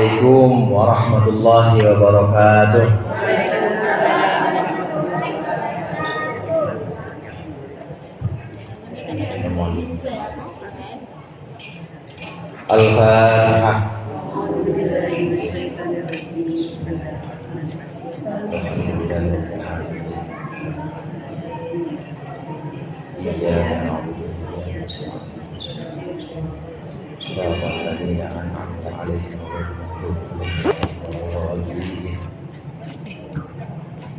Assalamualaikum warahmatullahi wabarakatuh. Al-Fatihah.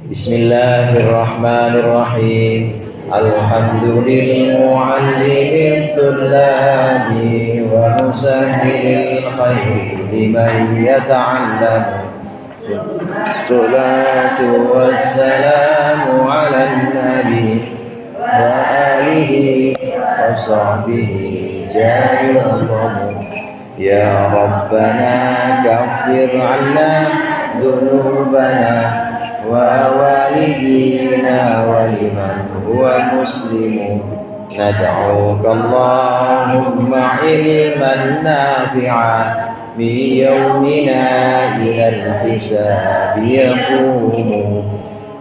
Bismillahirrahmanirrahim. Alhamdulillahil mu'allimi wa musahhilil khairi liman yata'allamu. Salatu wassalamu ala nabi wa alihi wa sahbihi jami'an. Ya Rabbana kaffir 'anna dhunubana wa walidina wa liman huwa muslimun. Nad'uka Allahumma ilman nafi'a min yawmina ilal hisabi yaqumu.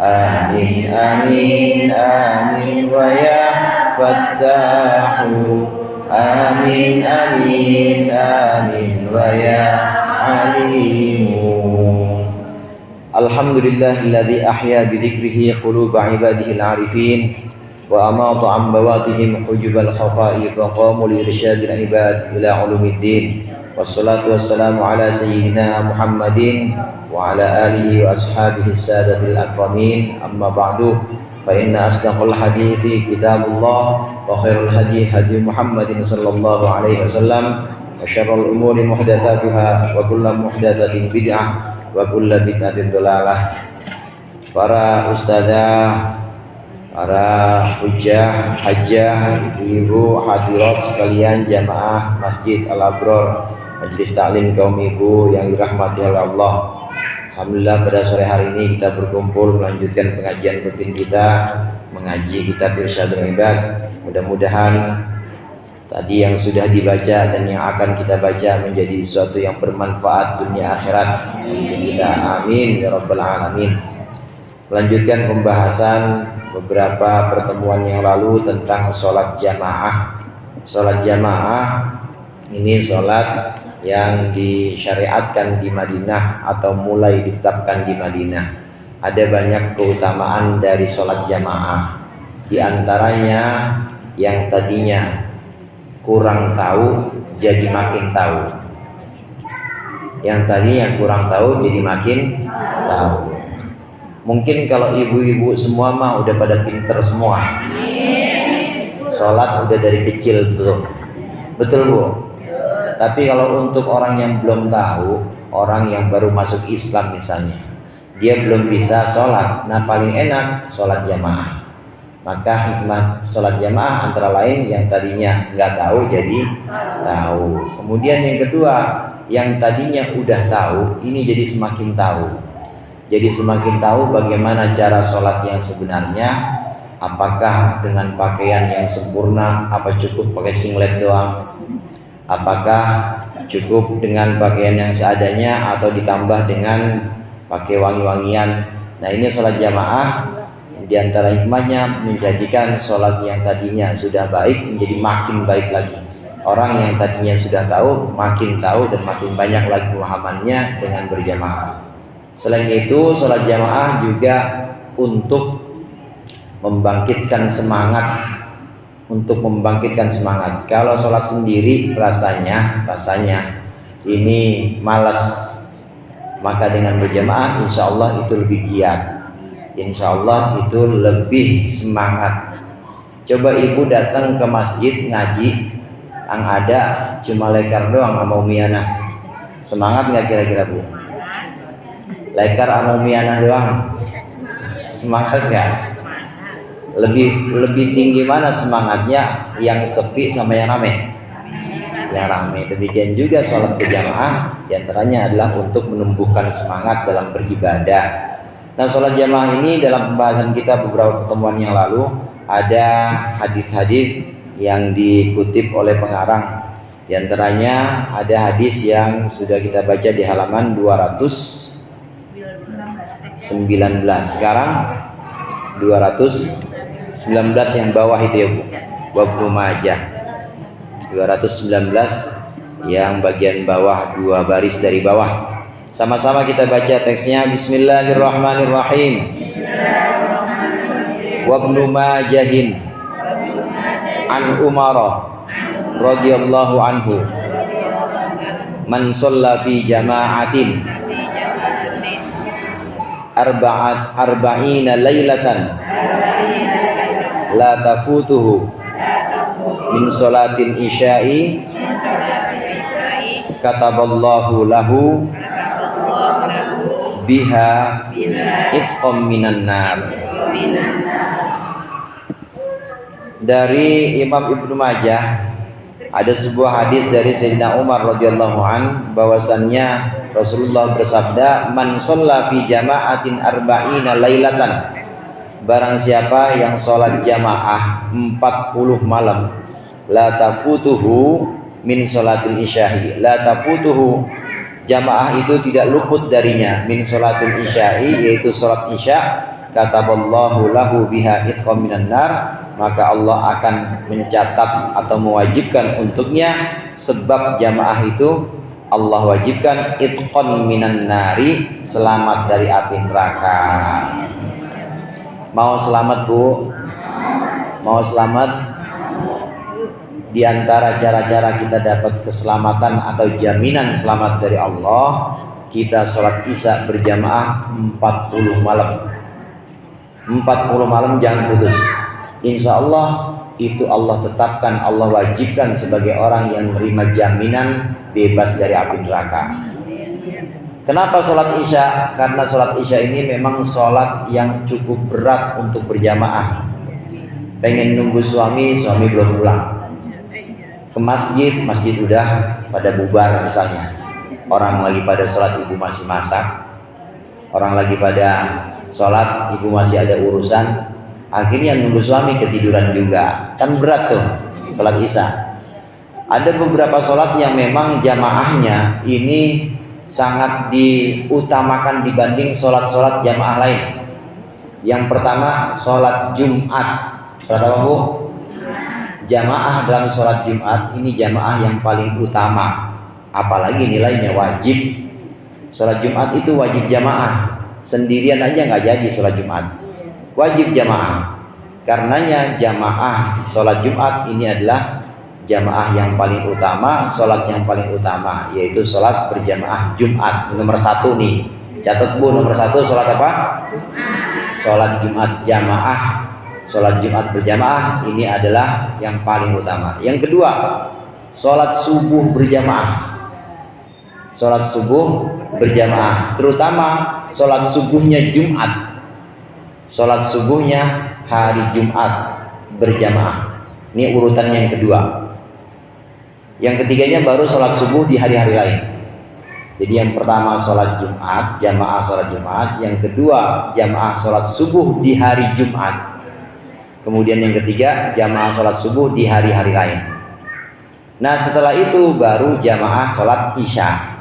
Amin amin amin wa ya fattahu. Amin amin amin wa ya alimu. Alhamdulillahilladzi ahya bi dzikrihi quluba ibadihil arifin wa amata an bawatihim hujubal khafa'i fa qamu li irsyadil ibad ila ulumiddin. Wassalatu wassalamu ala sayyidina Muhammadin wa ala alihi wa ashabihi sadatil akramin. Amma ba'du, fa inna asdaqal hadithi kitabullah wa khairul hadi hadi Muhammadin sallallahu alaihi wasallam wa syarrul umuri muhdatsatuha wa kullu muhdatsatin bid'ah wa kullu bid'atin dhalalah. Para ustadzah, para hujjah, hajjah, ibu hadirat sekalian jamaah Masjid Al-Abror, Majelis Taklim kaum ibu yang dirahmati oleh Allah. Alhamdulillah pada sore hari ini kita berkumpul melanjutkan pengajian rutin kita, mengaji kitab Irsyadul Ibad. Mudah-mudahan tadi yang sudah dibaca dan yang akan kita baca menjadi sesuatu yang bermanfaat dunia akhirat. Kita amin ya rabbal alamin. Melanjutkan pembahasan beberapa pertemuan yang lalu tentang sholat jamaah. Sholat jamaah ini sholat yang disyariatkan di Madinah atau mulai ditetapkan di Madinah. Ada banyak keutamaan dari sholat jamaah. Di antaranya yang tadinya kurang tahu jadi makin tahu. Yang tadinya kurang tahu jadi makin tahu. Mungkin kalau ibu-ibu semua mah udah pada pinter semua. Sholat udah dari kecil belum? Betul Bu? Tapi kalau untuk orang yang belum tahu, orang yang baru masuk Islam misalnya, dia belum bisa sholat. Nah paling enak sholat jamaah. Maka hikmah sholat jamaah antara lain yang tadinya nggak tahu jadi tahu. Kemudian yang kedua, yang tadinya udah tahu ini jadi semakin tahu. Jadi semakin tahu bagaimana cara sholat yang sebenarnya. Apakah dengan pakaian yang sempurna, apa cukup pakai singlet doang, apakah cukup dengan pakaian yang seadanya atau ditambah dengan pakai wangi-wangian. Nah ini sholat jamaah, di antara hikmahnya menjadikan sholat yang tadinya sudah baik menjadi makin baik lagi. Orang yang tadinya sudah tahu makin tahu dan makin banyak lagi pemahamannya dengan berjamaah. Selain itu sholat jamaah juga untuk membangkitkan semangat. Untuk membangkitkan semangat. Kalau sholat sendiri rasanya ini malas. Maka dengan berjamaah insya Allah itu lebih giat. Insya Allah itu lebih semangat. Coba ibu datang ke masjid ngaji, yang ada cuma lekar doang sama umianah. Semangat nggak kira-kira Bu? Lekar sama umianah doang, semangat nggak? Lebih tinggi mana semangatnya, yang sepi sama yang rame? Yang rame. Demikian juga sholat berjamaah, diantaranya adalah untuk menumbuhkan semangat dalam beribadah. Nah sholat jamaah ini dalam pembahasan kita beberapa pertemuan yang lalu ada hadis-hadis yang dikutip oleh pengarang Di antaranya ada hadis yang sudah kita baca di halaman 219. Sekarang 219 yang bawah itu ya Bu. Wabnu Majah 219 yang bagian bawah, 2 baris dari bawah. Sama-sama kita baca teksnya. Bismillahirrahmanirrahim. Wabnu Majahin an Umara radhiyallahu anhu man shalla fi jama'atin arba'ina lailatan la tafutuhu min sholatin isya'i kataballahu lahu biha itqam minan nar. Dari Imam Ibnu Majah ada sebuah hadis dari Sayyidina Umar radhiyallahu an bahwasannya Rasulullah bersabda, man shalla fi jama'atin arba'ina lailatan, barang siapa yang sholat jamaah 40 malam, la tafutuhu min sholatil isya'i, la tafutuhu, jamaah itu tidak luput darinya, min sholatil isya'i, yaitu sholat isya, kataballahu lahu biha itqam minan nar, maka Allah akan mencatat atau mewajibkan untuknya sebab jamaah itu Allah wajibkan itqan minan nari, selamat dari api neraka. Mau selamat Bu? Mau selamat? Di antara cara-cara kita dapat keselamatan atau jaminan selamat dari Allah, kita sholat isya berjamaah 40 malam. 40 malam jangan putus. Insya Allah itu Allah tetapkan, Allah wajibkan sebagai orang yang menerima jaminan bebas dari api neraka. Kenapa sholat isya? Karena sholat isya ini memang sholat yang cukup berat untuk berjamaah. Pengen nunggu suami belum pulang. Ke masjid udah pada bubar misalnya. Orang lagi pada sholat, ibu masih masak. Orang lagi pada sholat, ibu masih ada urusan. Akhirnya nunggu suami ketiduran juga, kan berat tuh sholat isya. Ada beberapa sholat yang memang jamaahnya ini sangat diutamakan dibanding sholat-sholat jamaah lain. Yang pertama sholat Jumat. Sholat apa Bu? Jamaah dalam sholat Jumat ini jamaah yang paling utama, apalagi nilainya wajib. Sholat Jumat itu wajib jamaah, sendirian aja nggak jadi sholat Jumat. Wajib jamaah. Karenanya jamaah sholat Jumat ini adalah jamaah yang paling utama, sholat yang paling utama, yaitu sholat berjamaah Jumat. Nomor 1 nih, catat Bu, nomor 1 sholat apa? Sholat Jumat jamaah, sholat Jumat berjamaah ini adalah yang paling utama. Yang kedua, sholat subuh berjamaah. Sholat subuh berjamaah, terutama sholat subuhnya Jumat. Sholat subuhnya hari Jumat berjamaah. Ini urutan yang kedua. Yang ketiganya baru sholat subuh di hari-hari lain. Jadi yang pertama sholat Jumat, jamaah sholat Jumat. Yang kedua jamaah sholat subuh di hari Jumat. Kemudian yang ketiga jamaah sholat subuh di hari-hari lain. Nah setelah itu baru jamaah sholat isya.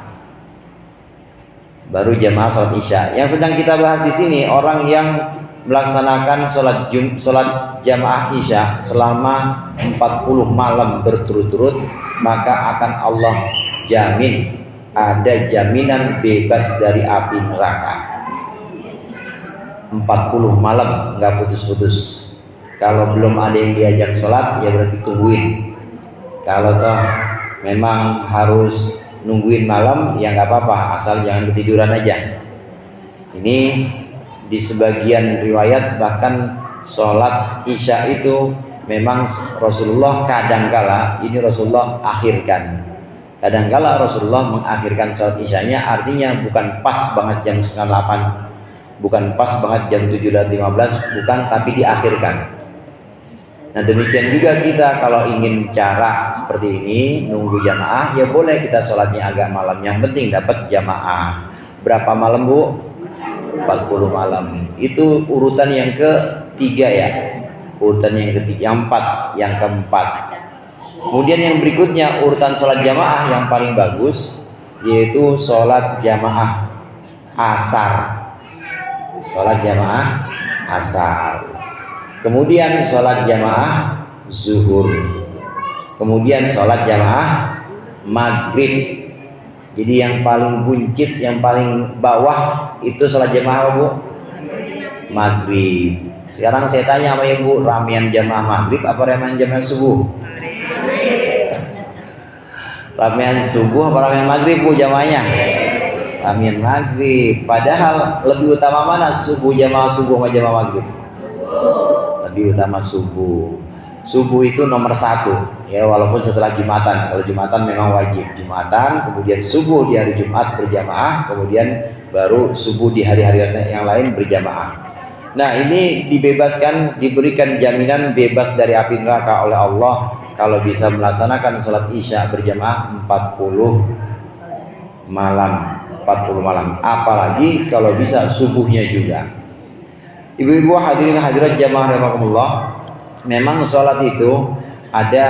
Baru jamaah sholat isya. Yang sedang kita bahas di sini orang yang melaksanakan sholat jamaah isya selama 40 malam berturut-turut, maka akan Allah jamin, ada jaminan bebas dari api neraka. 40 malam nggak putus-putus. Kalau belum ada yang diajak sholat ya berarti tungguin. Kalau toh memang harus nungguin malam ya nggak apa-apa, asal jangan ketiduran aja. Ini di sebagian riwayat bahkan sholat isya itu memang Rasulullah kadangkala ini Rasulullah akhirkan. Kadangkala Rasulullah mengakhirkan sholat isyanya, artinya bukan pas banget jam 9.08, bukan pas banget jam 7.15, bukan, tapi diakhirkan. Nah demikian juga kita kalau ingin cara seperti ini nunggu jamaah ya boleh kita sholatnya agak malam, yang penting dapat jamaah. Berapa malam Bu? 40 malam. Itu urutan yang ketiga ya. Urutan yang ketiga, yang keempat. Kemudian yang berikutnya urutan sholat jamaah yang paling bagus yaitu sholat jamaah asar. Sholat jamaah asar. Kemudian sholat jamaah zuhur. Kemudian sholat jamaah maghrib. Jadi yang paling buncit, yang paling bawah itu sholat jamaah Bu? Maghrib. Sekarang saya tanya sama Ibu, ramian jamaah maghrib apa ramian jamaah subuh? Ramian subuh apa ramian maghrib Bu jamaahnya? Ramian maghrib. Padahal lebih utama mana subuh jamaah subuh sama jamaah maghrib? Lebih utama subuh. Subuh itu nomor 1 ya, walaupun setelah Jumatan. Kalau Jumatan memang wajib Jumatan, kemudian subuh di hari Jumat berjamaah, kemudian baru subuh di hari-hari yang lain berjamaah. Nah ini dibebaskan, diberikan jaminan bebas dari api neraka oleh Allah kalau bisa melaksanakan sholat isya berjamaah 40 malam, apalagi kalau bisa subuhnya juga. Ibu-ibu hadirin hadirat jamaah rahimakumullah, memang sholat itu ada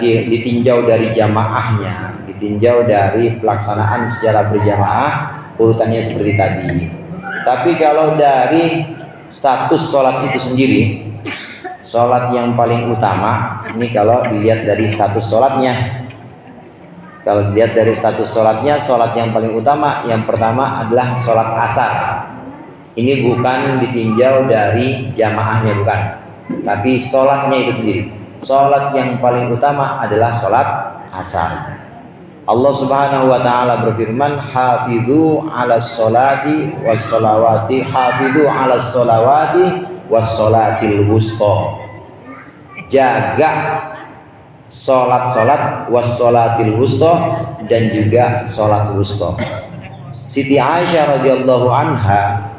ditinjau dari jamaahnya, ditinjau dari pelaksanaan secara berjamaah, urutannya seperti tadi. Tapi kalau dari status sholat itu sendiri, sholat yang paling utama ini kalau dilihat dari status sholatnya. Kalau dilihat dari status sholatnya, sholat yang paling utama yang pertama adalah sholat asar. Ini bukan ditinjau dari jamaahnya, bukan, tapi sholatnya itu sendiri. Sholat yang paling utama adalah sholat asar. Allah Subhanahu wa ta'ala berfirman, hafidhu ala sholati was sholawati, hafidhu ala sholawati was sholatil wusta. Jaga sholat-sholat was sholatil wusta, dan juga sholat wusta. Siti Aisyah radhiyallahu anha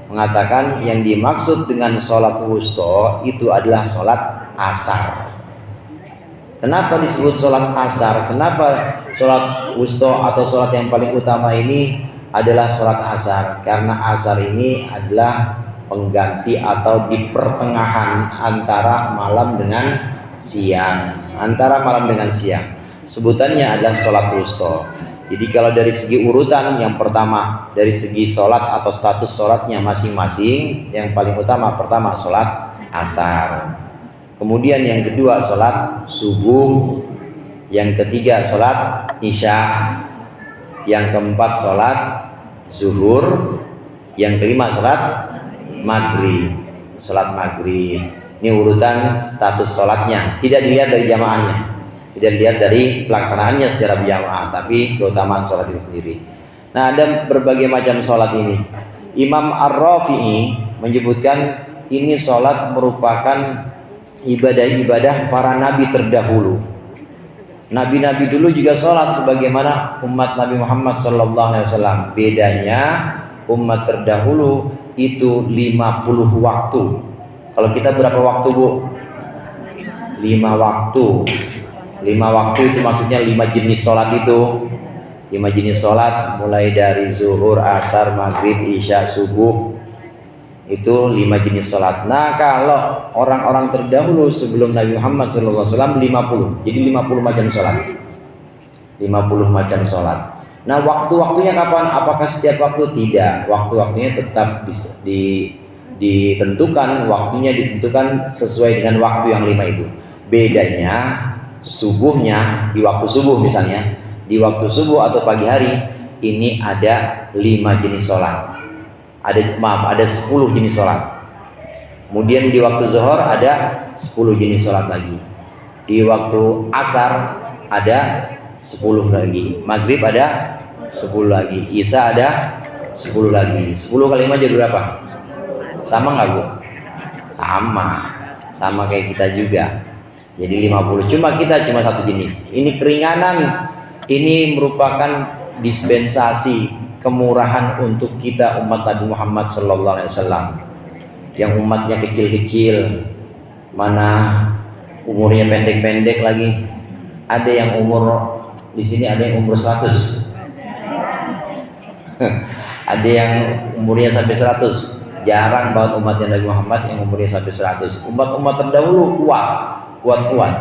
mengatakan yang dimaksud dengan sholat wusta itu adalah sholat asar. Kenapa disebut sholat asar? Kenapa sholat wusta atau sholat yang paling utama ini adalah sholat asar? Karena asar ini adalah pengganti atau di pertengahan antara malam dengan siang. Antara malam dengan siang. Sebutannya adalah sholat wusta. Jadi kalau dari segi urutan, yang pertama dari segi sholat atau status sholatnya masing-masing, yang paling utama pertama sholat asar, kemudian yang kedua sholat subuh, yang ketiga sholat isya, yang keempat sholat zuhur, yang kelima sholat maghrib. Sholat maghrib ini urutan status sholatnya, tidak dilihat dari jamaahnya, tidak dilihat dari pelaksanaannya secara berjamaah, tapi keutamaan sholat itu sendiri. Nah, ada berbagai macam sholat ini. Imam Ar-Rafi'i menyebutkan ini sholat merupakan ibadah-ibadah para nabi terdahulu. Nabi-nabi dulu juga sholat sebagaimana umat Nabi Muhammad SAW. Bedanya umat terdahulu itu 50 waktu. Kalau kita berapa waktu Bu? 5 waktu. 5 waktu itu maksudnya 5 jenis sholat itu. 5 jenis sholat mulai dari zuhur, asar, maghrib, isya, subuh. Itu 5 jenis sholat. Nah kalau orang-orang terdahulu sebelum Nabi Muhammad SAW 50. Jadi 50 macam sholat. 50 macam sholat. Nah waktu-waktunya kapan? Apakah setiap waktu? Tidak. Waktu-waktunya tetap ditentukan. Waktunya ditentukan sesuai dengan waktu yang 5 itu. Bedanya subuhnya, di waktu subuh misalnya, di waktu subuh atau pagi hari ini ada 5 jenis sholat. Ada 10 jenis sholat. Kemudian di waktu zuhur ada 10 jenis sholat lagi. Di waktu asar ada 10 lagi. Maghrib ada 10 lagi. Isya ada 10 lagi. 10 kali 5 jadi berapa? Sama nggak Bu? Sama kayak kita juga. Jadi 50. Cuma kita cuma 1 jenis. Ini keringanan. Ini merupakan dispensasi kemurahan untuk kita umat Nabi Muhammad SAW. Yang umatnya kecil-kecil, mana umurnya pendek-pendek lagi. Ada yang umur di sini ada yang umur 100. Ada yang umurnya sampai 100. Jarang banget umatnya Nabi Muhammad yang umurnya sampai 100. Umat-umat terdahulu kuat.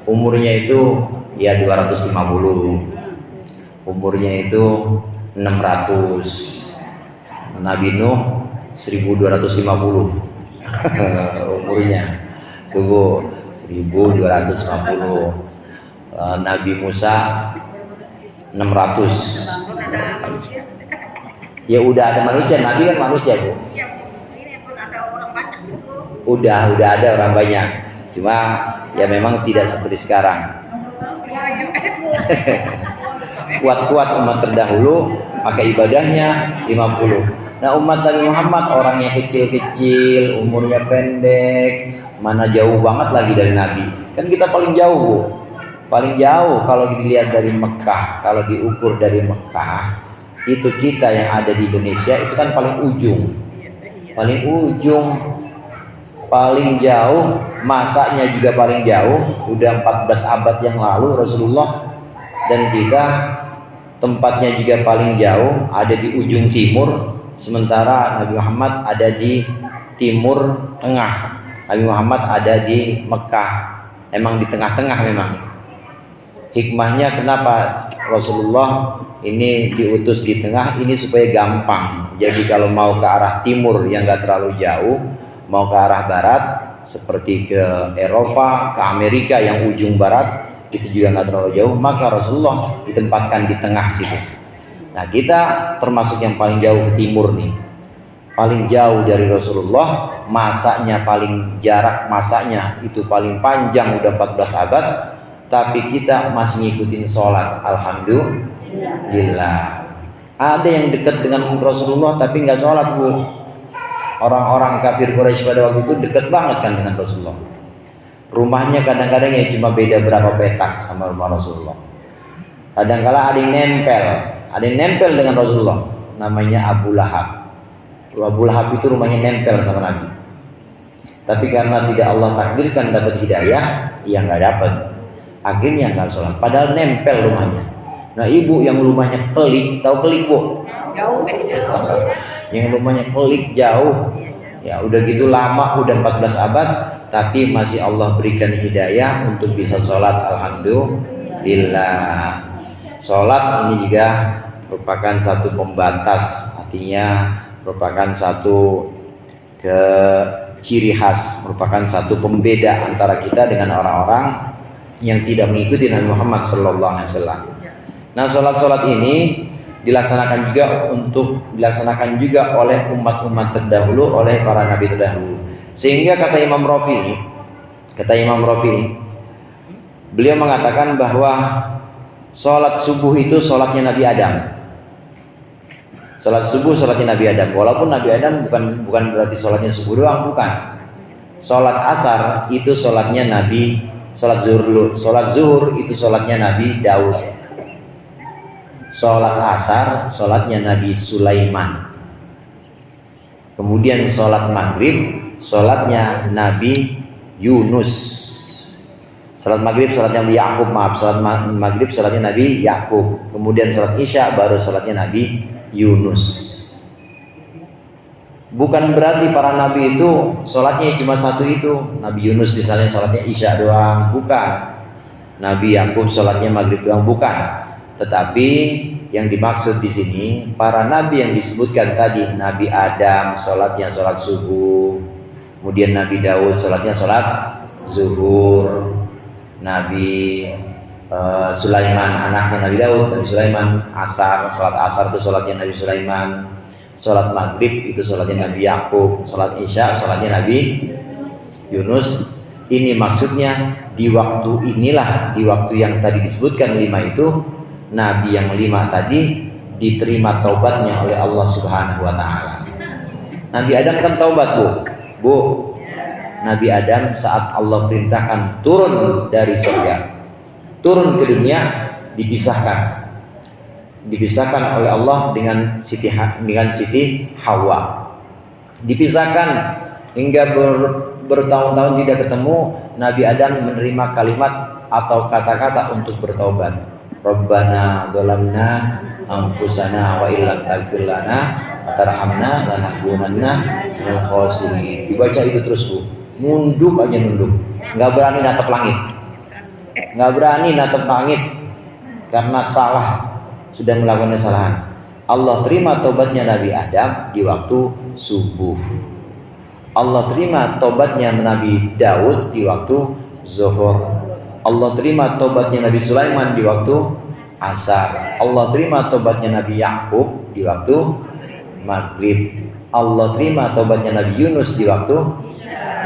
umurnya itu ya 250, umurnya itu 600. Nabi Nuh 1250 umurnya, tunggu 1250. Nabi Musa 600. Ya udah ada manusia, Nabi kan manusia Bu. Iya Bu, ini pun ada orang banyak gitu. Udah ada orang banyak. Cuma ya memang tidak seperti sekarang. Kuat-kuat umat terdahulu pakai ibadahnya 50. Nah umat Nabi Muhammad orangnya kecil-kecil, umurnya pendek, mana jauh banget lagi dari Nabi. Kan kita paling jauh Bu. Paling jauh kalau dilihat dari Mekah, kalau diukur dari Mekah, itu kita yang ada di Indonesia itu kan paling ujung. Paling ujung, paling jauh, masanya juga paling jauh, udah 14 abad yang lalu Rasulullah, dan kita tempatnya juga paling jauh, ada di ujung timur, sementara Nabi Muhammad ada di timur tengah. Nabi Muhammad ada di Mekah, emang di tengah-tengah memang. Hikmahnya kenapa Rasulullah ini diutus di tengah ini supaya gampang. Jadi kalau mau ke arah timur yang gak terlalu jauh, mau ke arah barat seperti ke Eropa, ke Amerika yang ujung barat itu juga nggak terlalu jauh, maka Rasulullah ditempatkan di tengah situ. Nah kita termasuk yang paling jauh ke timur nih, paling jauh dari Rasulullah, masanya paling jarak masanya itu paling panjang udah 14 abad, tapi kita masih ngikutin sholat. Alhamdulillah. Ada yang dekat dengan Rasulullah tapi nggak sholat Bu. Orang-orang kafir Quraisy pada waktu itu dekat banget kan dengan Rasulullah. Rumahnya kadang-kadang ya cuma beda berapa petak sama rumah Rasulullah. Kadang-kala ada yang nempel dengan Rasulullah. Namanya Abu Lahab. Abu Lahab itu rumahnya nempel sama Nabi. Tapi karena tidak Allah takdirkan dapat hidayah, ya nggak dapat. Akhirnya nggak sholat. Padahal nempel rumahnya. Nah ibu yang rumahnya pelik, tahu pelik Bu? Jauh kayaknya. Yang rumahnya pelik jauh, ya udah gitu lama, udah 14 abad, tapi masih Allah berikan hidayah untuk bisa sholat. Alhamdulillah. Sholat ini juga merupakan satu pembatas, artinya merupakan satu ciri khas, merupakan satu pembeda antara kita dengan orang-orang yang tidak mengikuti Nabi Muhammad SAW. Nah sholat-sholat ini dilaksanakan juga oleh umat-umat terdahulu, oleh para nabi terdahulu. Sehingga kata Imam Rafi'i, beliau mengatakan bahwa sholat subuh itu sholatnya Nabi Adam. Sholat subuh sholatnya Nabi Adam. Walaupun Nabi Adam bukan berarti sholatnya subuh doang, bukan. Sholat asar itu sholatnya Nabi, sholat zuhur dulu. Sholat zuhur itu sholatnya Nabi Daud. Sholat asar, sholatnya Nabi Sulaiman. Kemudian sholat maghrib, sholatnya Nabi Yunus. Sholat maghrib, sholatnya Nabi Yakub, sholat maghrib, sholatnya Nabi Yakub. Kemudian sholat isya, baru sholatnya Nabi Yunus. Bukan berarti para nabi itu sholatnya cuma satu itu. Nabi Yunus misalnya sholatnya isya doang, bukan. Nabi Yakub sholatnya maghrib doang, bukan. Tetapi yang dimaksud di sini para nabi yang disebutkan tadi, Nabi Adam sholatnya sholat subuh, kemudian Nabi Daud sholatnya sholat zuhur, Nabi Sulaiman anaknya Nabi Daud, Nabi Sulaiman asar, sholat asar itu sholatnya Nabi Sulaiman, sholat maghrib itu sholatnya Nabi Yakub, sholat isya sholatnya Nabi Yunus. Ini maksudnya di waktu inilah, di waktu yang tadi disebutkan 5 itu, Nabi yang 5 tadi diterima taubatnya oleh Allah Subhanahu wa Ta'ala. Nabi Adam kan taubat Bu. Nabi Adam saat Allah perintahkan turun dari surga, turun ke dunia, dipisahkan oleh Allah dengan Siti Hawa. Dipisahkan hingga bertahun-tahun tidak ketemu. Nabi Adam menerima kalimat atau kata-kata untuk bertaubat. Rabbana dzalamna anfusana wa illam taghfir lana wa tarhamna lanakunanna minal khasirin. Dibaca itu terus Bu, nunduk aja nunduk, nggak berani natap langit. nggak berani natap langit karena salah, sudah melakukan kesalahan. Allah terima tobatnya Nabi Adam di waktu subuh. Allah terima tobatnya Nabi Daud di waktu zuhur. Allah terima tobatnya Nabi Sulaiman di waktu asar. Allah terima tobatnya Nabi Yakub di waktu maghrib. Allah terima tobatnya Nabi Yunus di waktu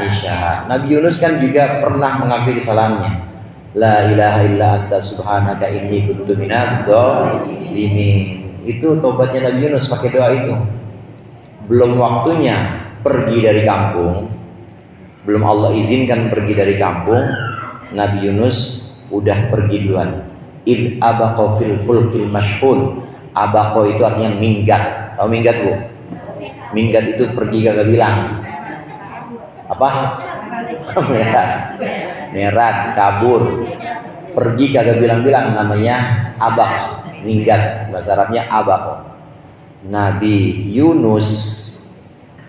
isya. Nabi Yunus kan juga pernah mengakui kesalahannya. La ilaha illa anta subhanaka inni kuntu minadz dzalimin. Itu tobatnya Nabi Yunus pakai doa itu. Belum waktunya pergi dari kampung, belum Allah izinkan pergi dari kampung, Nabi Yunus udah pergi duluan. Id abaqa fil fulkil mashhun. Abaqa itu artinya minggat. Tahu minggat, Bu? Minggat itu pergi kagak bilang. Apa? Merat, kabur. Pergi kagak bilang-bilang, namanya abaq. Minggat, bahasa Arabnya abaq. Nabi Yunus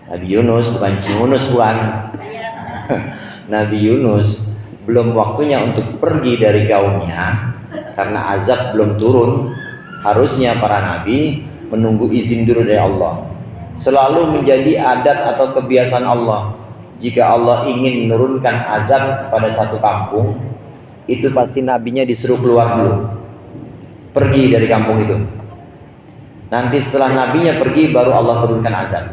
bukan Cingunus, bukan. Nabi Yunus belum waktunya untuk pergi dari kaumnya karena azab belum turun. Harusnya para nabi menunggu izin dulu dari Allah. Selalu menjadi adat atau kebiasaan Allah. Jika Allah ingin menurunkan azab pada satu kampung, itu pasti nabinya disuruh keluar dulu, pergi dari kampung itu. Nanti setelah nabinya pergi baru Allah turunkan azab.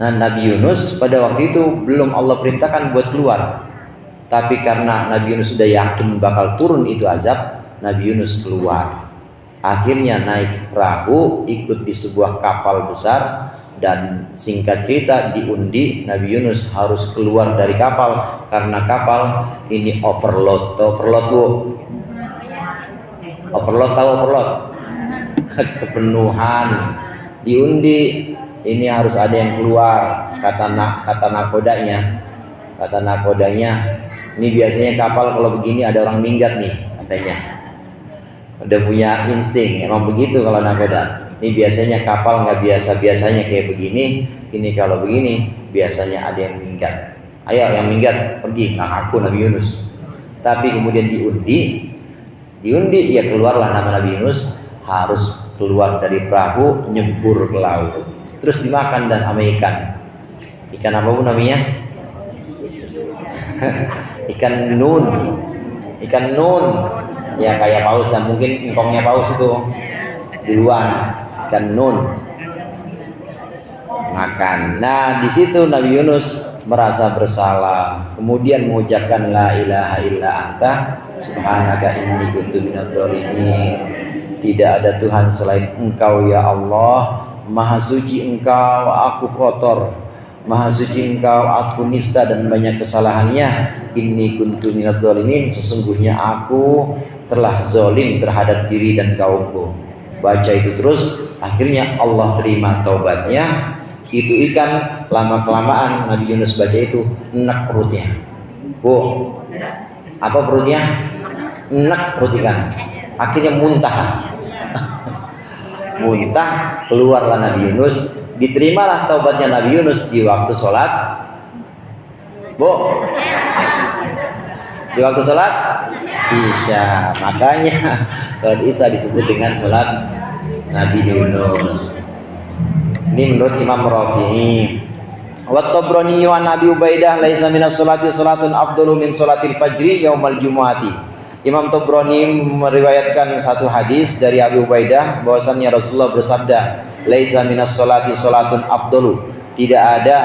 Nah, Nabi Yunus pada waktu itu belum Allah perintahkan buat keluar. Tapi karena Nabi Yunus sudah yakin bakal turun itu azab, Nabi Yunus keluar. Akhirnya naik perahu, ikut di sebuah kapal besar, dan singkat cerita diundi Nabi Yunus harus keluar dari kapal karena kapal ini overload. Overload, Bu? Overload, tahu overload? Kepenuhan. Diundi, ini harus ada yang keluar. Kata nakodanya, ini biasanya kapal kalau begini ada orang minggat nih, katanya. Udah punya insting, emang begitu kalau nakoda. Ini biasanya kapal nggak biasanya kayak begini. Ini kalau begini biasanya ada yang minggat. Ayo yang minggat pergi, nggak ngaku Nabi Yunus. Tapi kemudian diundi ya keluarlah nama Nabi Yunus, harus keluar dari perahu, nyebur ke laut, terus dimakan dan sama ikan. Ikan apa pun namanya? Ikan nun. Ya kayak paus, dan mungkin engkongnya paus itu duluan. Ikan nun makan. Nah, di situ Nabi Yunus merasa bersalah, kemudian mengucapkan la ilaha illa anta subhanaka inni kuntu minadz dzalimin. Tidak ada Tuhan selain Engkau ya Allah, Maha suci Engkau, aku kotor. Maha suci Engkau, aku nista dan banyak kesalahannya. Inni kuntu minadz dzalimin, sesungguhnya aku telah zalim terhadap diri dan kaumku. Baca itu terus, akhirnya Allah terima taubatnya. Itu ikan lama kelamaan Nabi Yunus baca itu enak perutnya. Bu, apa perutnya? Enak perut ikan. Akhirnya muntah. Muntah, keluarlah Nabi Yunus. Diterimalah taubatnya Nabi Yunus di waktu sholat. Bu, di waktu sholat Isya. Makanya sholat Isya disebut dengan sholat Nabi Yunus. Ini menurut Imam Rafi'i. Wa Tabrani an Abi Ubaidah laisa minas sholati salatun afdalu min sholatil fajri yaumal jumu'ati. Imam Tabrani meriwayatkan satu hadis dari Abi Ubaidah bahwasannya Rasulullah bersabda, laisa minas sholati salatun afdalu. Tidak ada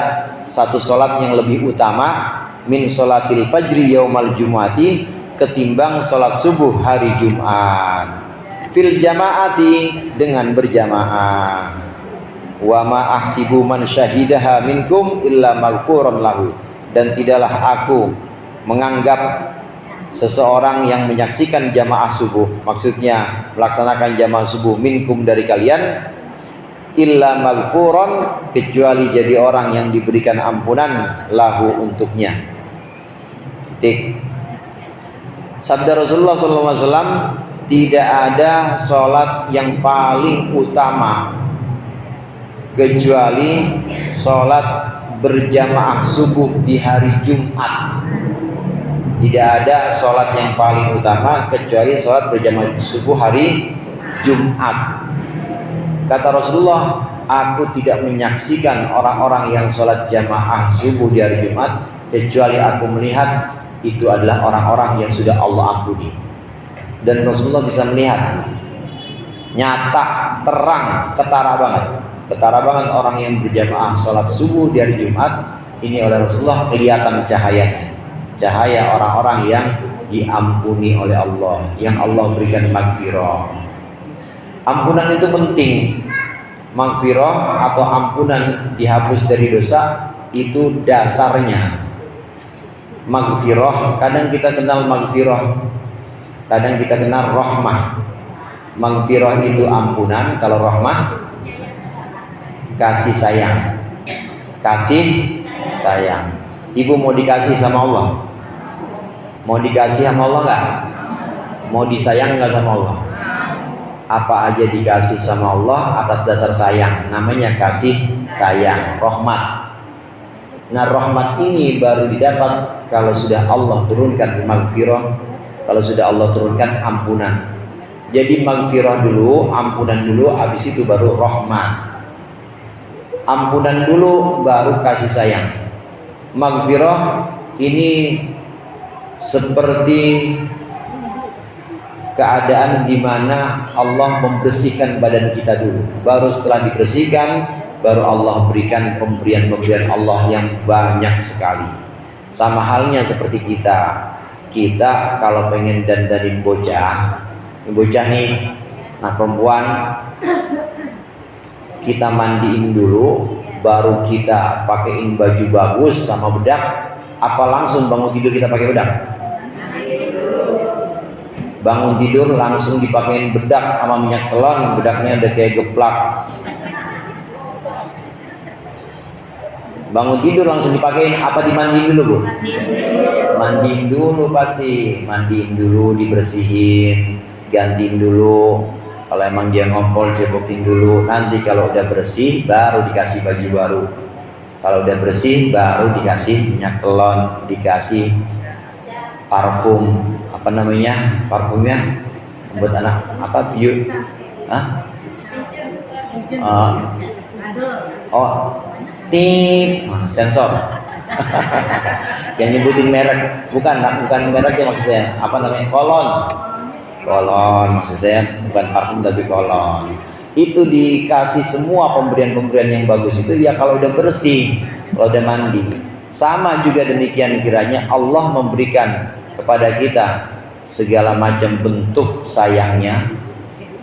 satu salat yang lebih utama min sholatil fajri yaumal jumu'ati ketimbang salat subuh hari Jumat. Fil jamaati, dengan berjamaah. Wa ma ahsibu man syahidaha minkum illa maghfuran lahu, dan tidaklah aku menganggap seseorang yang menyaksikan jamaah subuh, maksudnya melaksanakan jamaah subuh minkum dari kalian, illa maghfuran, kecuali jadi orang yang diberikan ampunan lahu untuknya. Titik. Sabda Rasulullah SAW, tidak ada sholat yang paling utama kecuali sholat berjamaah subuh di hari Jumat. Tidak ada sholat yang paling utama kecuali sholat berjamaah subuh hari Jumat. Kata Rasulullah, aku tidak menyaksikan orang-orang yang sholat jamaah subuh di hari Jumat kecuali aku melihat itu adalah orang-orang yang sudah Allah ampuni. Dan Rasulullah bisa melihat nyata, terang, ketara banget orang yang berjamaah sholat subuh di hari Jumat. Ini oleh Rasulullah kelihatan cahayanya, cahaya orang-orang yang diampuni oleh Allah, yang Allah berikan maghfirah. Ampunan itu penting. Maghfirah atau ampunan, dihapus dari dosa, itu dasarnya. Maghfirah, kadang kita kenal maghfirah, kadang kita kenal rahmah. Maghfirah itu ampunan, kalau rahmah kasih sayang. Kasih sayang. Ibu mau dikasih sama Allah? Mau dikasih sama Allah enggak? Mau disayang enggak sama Allah? Apa aja dikasih sama Allah atas dasar sayang, namanya kasih sayang, rahmat. Nah, rahmat ini baru didapat kalau sudah Allah turunkan maghfirah, kalau sudah Allah turunkan ampunan. Jadi maghfirah dulu, ampunan dulu, habis itu baru rahmat. Ampunan dulu baru kasih sayang. Maghfirah ini seperti keadaan di mana Allah membersihkan badan kita dulu. Baru setelah dibersihkan, baru Allah berikan pemberian-pemberian Allah yang banyak sekali. Sama halnya seperti kita. Kita kalau pengen dandanin bocah nih, nah perempuan, kita mandiin dulu, baru kita pakaiin baju bagus sama bedak. Apa langsung bangun tidur kita pakai bedak? Bangun tidur langsung dipakein bedak sama minyak telon, bedaknya udah kayak geplak. Bangun tidur langsung dipakein, apa dimandiin dulu, Bu? Mandiin dulu pasti, mandiin dulu, dibersihin, gantiin dulu. Kalau emang dia ngompol, cebokin dulu. Nanti kalau udah bersih baru dikasih baju baru. Kalau udah bersih baru dikasih minyak telon, dikasih parfum, apa namanya parfumnya buat anak, apa view, sensor. Yang nyebutin merek, bukan mereknya maksudnya, apa namanya, kolon maksud saya, bukan parfum tapi kolon. Itu dikasih semua pemberian-pemberian yang bagus itu ya kalau udah bersih, kalau udah mandi. Sama juga demikian kiranya Allah memberikan kepada kita segala macam bentuk sayangnya.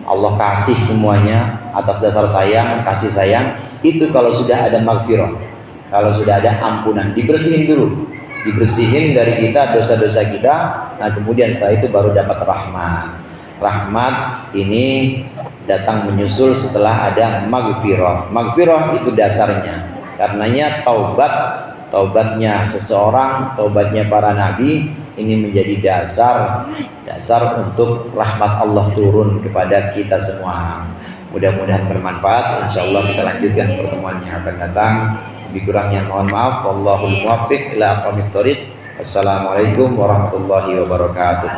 Allah kasih semuanya atas dasar sayang, kasih sayang. Itu kalau sudah ada maghfirah, kalau sudah ada ampunan, dibersihin dulu, dibersihin dari kita dosa-dosa kita. Nah kemudian setelah itu baru dapat rahmat. Rahmat ini datang menyusul setelah ada maghfirah. Maghfirah itu dasarnya. Karenanya taubatnya seseorang, taubatnya para nabi ini menjadi dasar untuk rahmat Allah turun kepada kita semua. Mudah-mudahan bermanfaat. Insyaallah kita lanjutkan pertemuan yang akan datang. Lebih kurangnya mohon maaf. Wallahul muwaffiq ila aqwamit thoriq. Assalamualaikum warahmatullahi wabarakatuh.